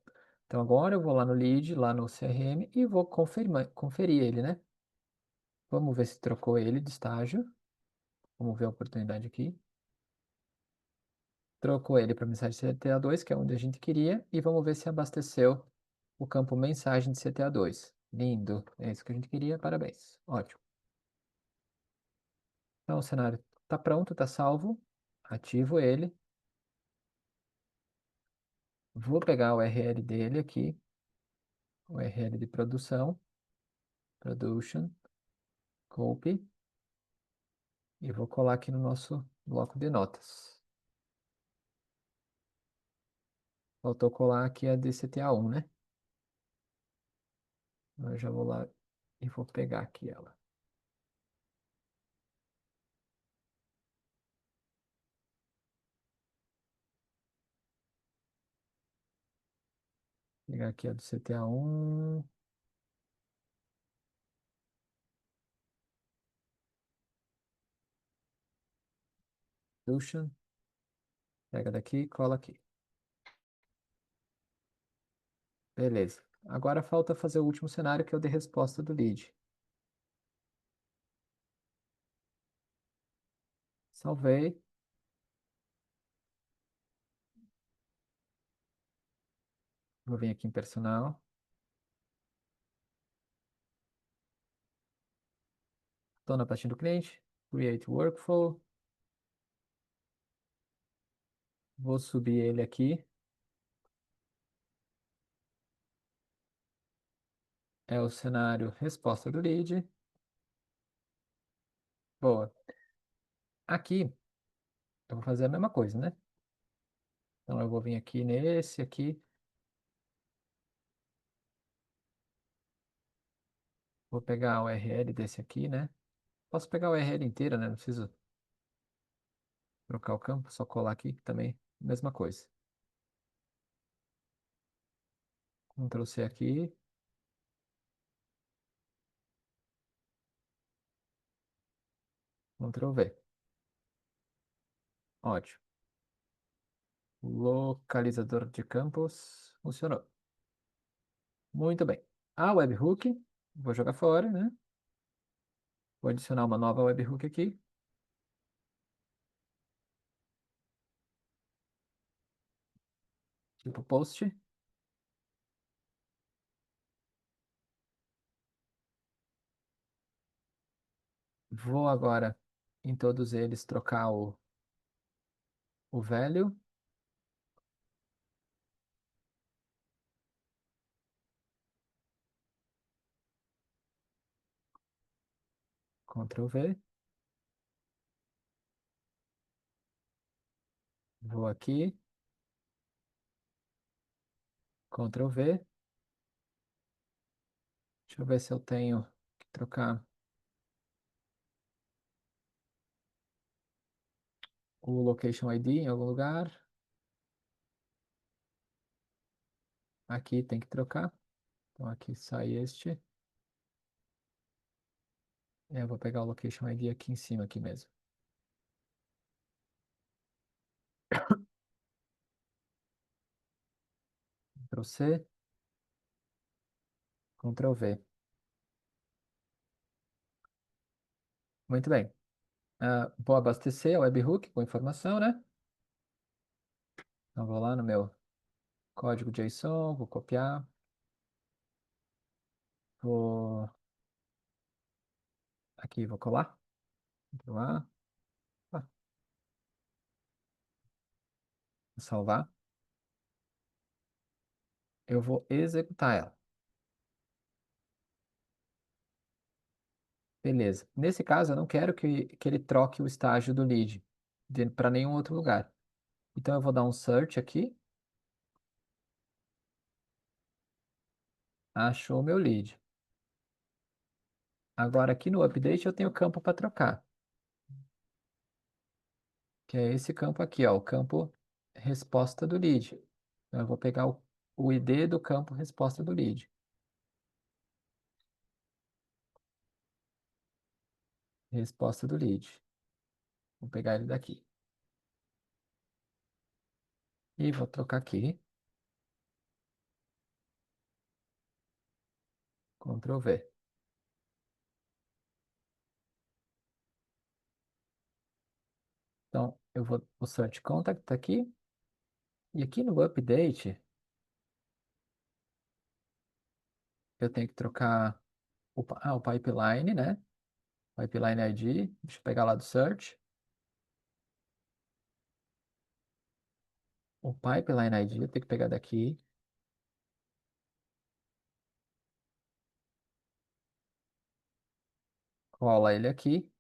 A: Então agora eu vou lá no lead, lá no CRM e vou conferir ele, né? Vamos ver se trocou ele de estágio. Vamos ver a oportunidade aqui. Trocou ele para mensagem CTA2, que é onde a gente queria, e vamos ver se abasteceu o campo mensagem de CTA2. Lindo, é isso que a gente queria, parabéns. Ótimo. Então o cenário está pronto, está salvo. Ativo ele. Vou pegar o URL dele aqui, o URL de produção, production, copy, e vou colar aqui no nosso bloco de notas. Faltou colar aqui a DCTA1, né? Eu já vou lá e vou pegar aqui ela. Pegar aqui a do CTA1. Solution. Pega daqui e cola aqui. Beleza. Agora falta fazer o último cenário, que é o de resposta do lead. Salvei. Vou vir aqui em personal. Estou na pastinha do cliente. Create Workflow. Vou subir ele aqui. É o cenário resposta do lead. Boa. Aqui, eu vou fazer a mesma coisa, né? Então, eu vou vir aqui nesse aqui. Vou pegar o URL desse aqui, né? Posso pegar o URL inteira, né? Não preciso trocar o campo, só colar aqui também. Mesma coisa. Ctrl C aqui. Ctrl V. Ótimo. Localizador de campos. Funcionou. Muito bem. A webhook, vou jogar fora, né? Vou adicionar uma nova webhook aqui. Tipo post. Vou agora em todos eles trocar o velho. Ctrl V. Vou aqui. Ctrl V. Deixa eu ver se eu tenho que trocar. o location ID em algum lugar. Aqui tem que trocar. Então aqui sai este. Eu vou pegar o location ID aqui em cima, aqui mesmo. Ctrl C, Ctrl V. Muito bem. Vou abastecer a webhook com informação, né? Então vou lá no meu código JSON, vou copiar, vou aqui, vou colar, Ctrl A, vou salvar. Eu vou executar ela. Beleza. Nesse caso, eu não quero que ele troque o estágio do lead para nenhum outro lugar. Então eu vou dar um search aqui, achou meu lead. Agora aqui no update eu tenho campo para trocar, que é esse campo aqui, ó, o campo resposta do lead. Então eu vou pegar o ID do campo resposta do lead. Resposta do lead. Vou pegar ele daqui. E vou trocar aqui. Ctrl V. Então, eu vou o search contact tá aqui. E aqui no update, eu tenho que trocar o pipeline, né? Pipeline ID. Deixa eu pegar lá do search. O pipeline ID eu tenho que pegar daqui. Cola ele aqui.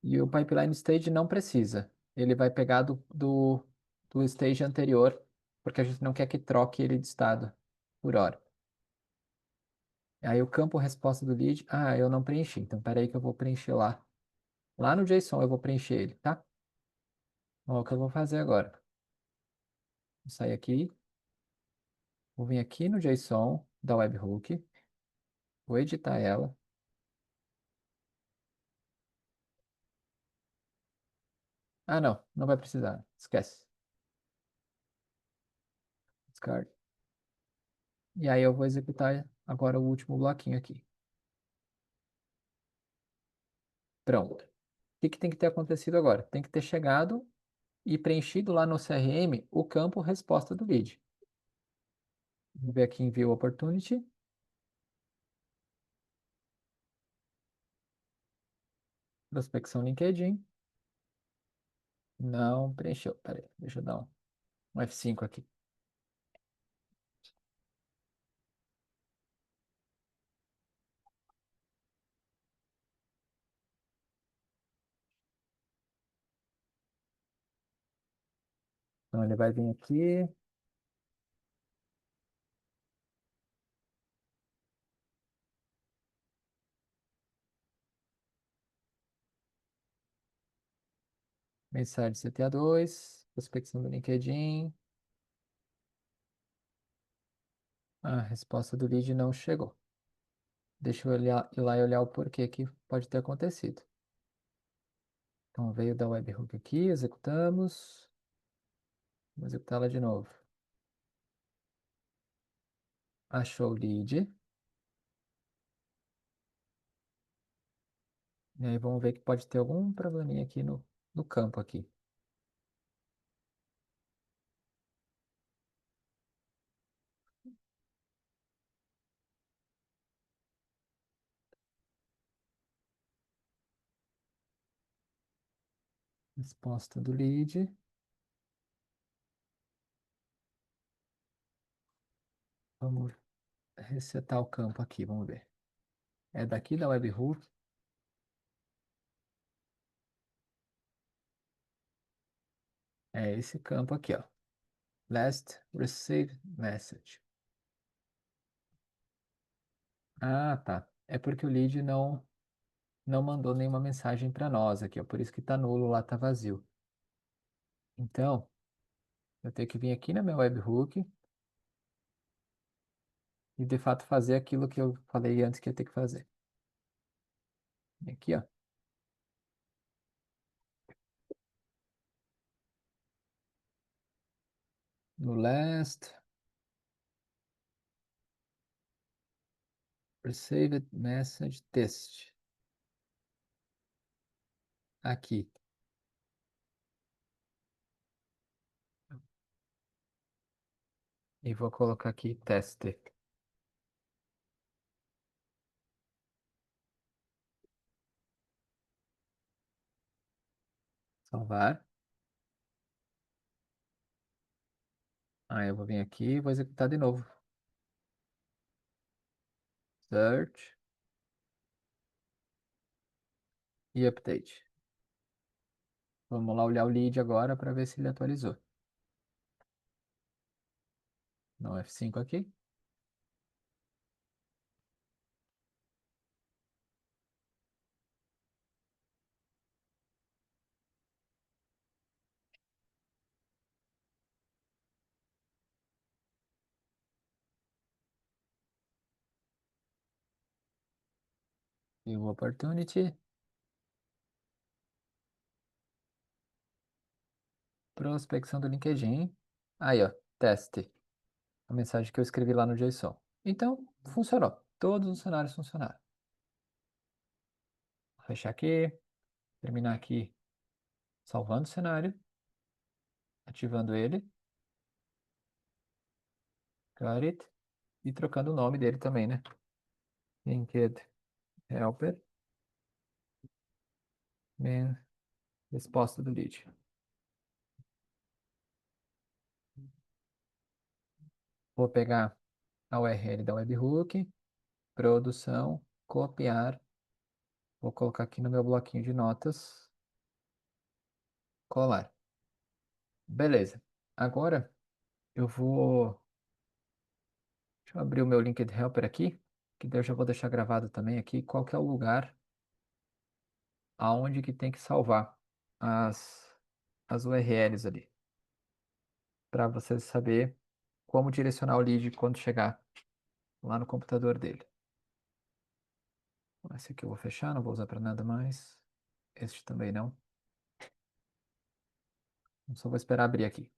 A: E o pipeline stage não precisa. Ele vai pegar do stage anterior, porque a gente não quer que troque ele de estado por hora. Aí o campo resposta do lead, eu não preenchi. Então, peraí que eu vou preencher lá. Lá no JSON eu vou preencher ele, tá? Ó, o que eu vou fazer agora? Vou sair aqui, vou vir aqui no JSON da webhook, vou editar ela. Não, não vai precisar. Esquece. Discard. E aí eu vou executar agora o último bloquinho aqui. Pronto. O que tem que ter acontecido agora? Tem que ter chegado e preenchido lá no CRM o campo resposta do lead. Vamos ver aqui em View Opportunity. Prospecção LinkedIn. Não preencheu. Peraí, deixa eu dar um F5 aqui. Então ele vai vir aqui. Mensagem CTA2. Prospecção do LinkedIn. A resposta do lead não chegou. Deixa eu ir lá e olhar o porquê que pode ter acontecido. Então veio da webhook aqui, executamos. Vamos executá-la de novo. Achou o lead. E aí vamos ver que pode ter algum probleminha aqui no campo aqui. Resposta do lead. Vamos resetar o campo aqui, vamos ver. É daqui da webhook. É esse campo aqui, ó. Last received message. Tá. É porque o lead não mandou nenhuma mensagem para nós aqui, ó. Por isso que tá nulo lá, tá vazio. Então, eu tenho que vir aqui na minha webhook e de fato fazer aquilo que eu falei antes que ia ter que fazer. Aqui, ó. No last received message test. Aqui. E vou colocar aqui teste. Salvar. Aí eu vou vir aqui e vou executar de novo. Search e update. Vamos lá olhar o lead agora para ver se ele atualizou. No F5 aqui. E o opportunity. Prospecção do LinkedIn. Aí, ó. Teste. A mensagem que eu escrevi lá no JSON. Então, funcionou. Todos os cenários funcionaram. Vou fechar aqui. Terminar aqui salvando o cenário. Ativando ele. Got it. E trocando o nome dele também, né? Linked Helper. Man. Resposta do lead. Vou pegar a URL da webhook. Produção. Copiar. Vou colocar aqui no meu bloquinho de notas. Colar. Beleza. Agora eu vou. Deixa eu abrir o meu Linked Helper aqui, que daí eu já vou deixar gravado também aqui qual que é o lugar aonde que tem que salvar as URLs ali, para você saber como direcionar o lead quando chegar lá no computador dele. Esse aqui eu vou fechar, não vou usar para nada mais. Este também não. Só vou esperar abrir aqui.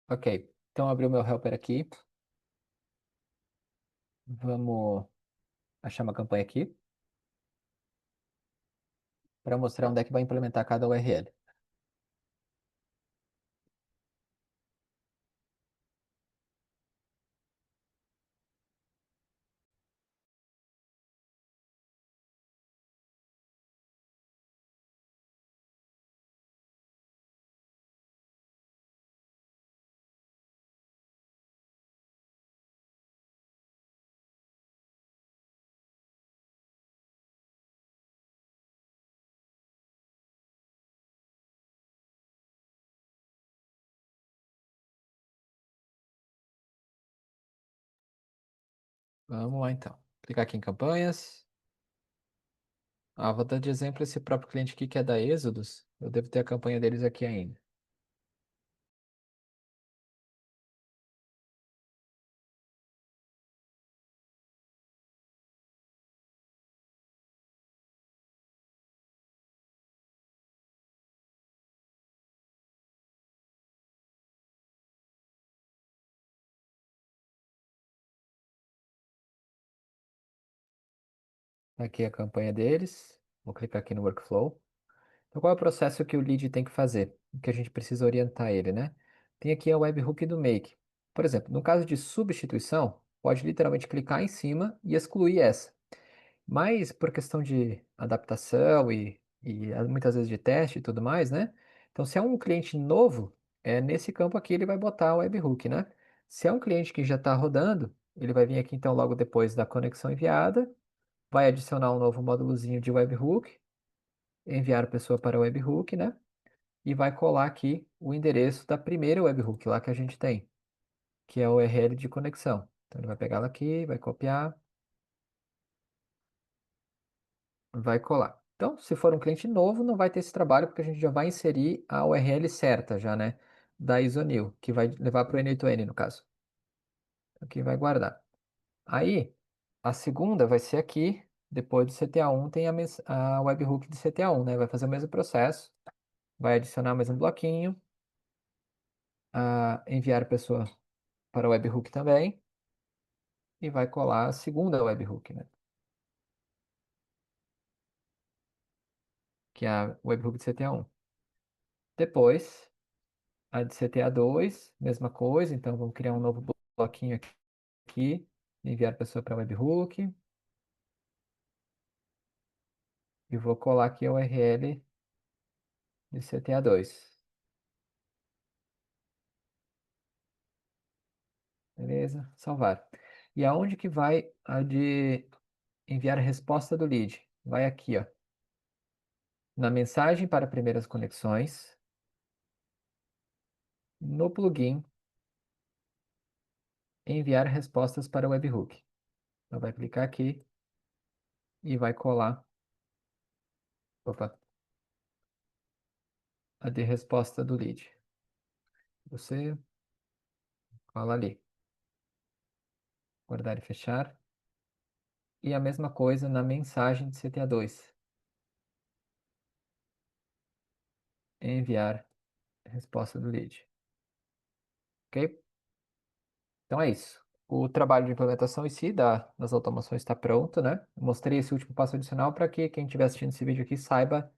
A: Ok, então abri o meu helper aqui. Vamos achar uma campanha aqui para mostrar onde é que vai implementar cada URL. Vamos lá então. Clicar aqui em campanhas. Ah, vou dar de exemplo esse próprio cliente aqui que é da Êxodos. Eu devo ter a campanha deles aqui ainda. Aqui é a campanha deles. Vou clicar aqui no workflow. Então, qual é o processo que o lead tem que fazer? Que a gente precisa orientar ele, né? Tem aqui a webhook do make. Por exemplo, no caso de substituição, pode literalmente clicar em cima e excluir essa. Mas por questão de adaptação e muitas vezes de teste e tudo mais, né? Então, se é um cliente novo, nesse campo aqui ele vai botar o webhook, né? Se é um cliente que já está rodando, ele vai vir aqui então logo depois da conexão enviada, vai adicionar um novo módulozinho de webhook, enviar a pessoa para o webhook, né? E vai colar aqui o endereço da primeira webhook lá que a gente tem, que é o URL de conexão. Então ele vai pegar ela aqui, vai copiar, vai colar. Então, se for um cliente novo, não vai ter esse trabalho, porque a gente já vai inserir a URL certa já, né? Da Isonil, que vai levar para o N8N, no caso. Aqui vai guardar. Aí, a segunda vai ser aqui, depois do CTA1 tem a webhook de CTA1, né? Vai fazer o mesmo processo, vai adicionar mais um bloquinho, enviar a pessoa para o webhook também, e vai colar a segunda webhook, né? Que é a webhook de CTA1. Depois, a de CTA2, mesma coisa, então vamos criar um novo bloquinho aqui, enviar a pessoa para a webhook, e vou colar aqui a URL de CTA2. Beleza? Salvar. E aonde que vai a de enviar a resposta do lead? Vai aqui, ó, na mensagem para primeiras conexões, no plugin, enviar respostas para o webhook. Então vai clicar aqui e vai colar, opa, a de resposta do lead. Você cola ali, guardar e fechar. E a mesma coisa na mensagem de CTA2. Enviar resposta do lead. Ok? Então é isso. O trabalho de implementação em si das automações está pronto, né? Eu mostrei esse último passo adicional para que quem estiver assistindo esse vídeo aqui saiba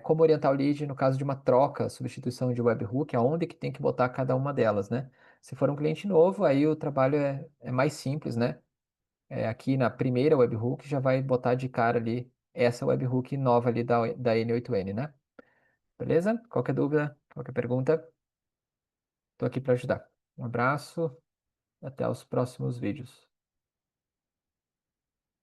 A: como orientar o lead no caso de uma troca, substituição de webhook, aonde que tem que botar cada uma delas, né? Se for um cliente novo, aí o trabalho é mais simples, né? Aqui na primeira webhook já vai botar de cara ali essa webhook nova ali da N8N, né? Beleza? Qualquer dúvida, qualquer pergunta, estou aqui para ajudar. Um abraço, até os próximos vídeos.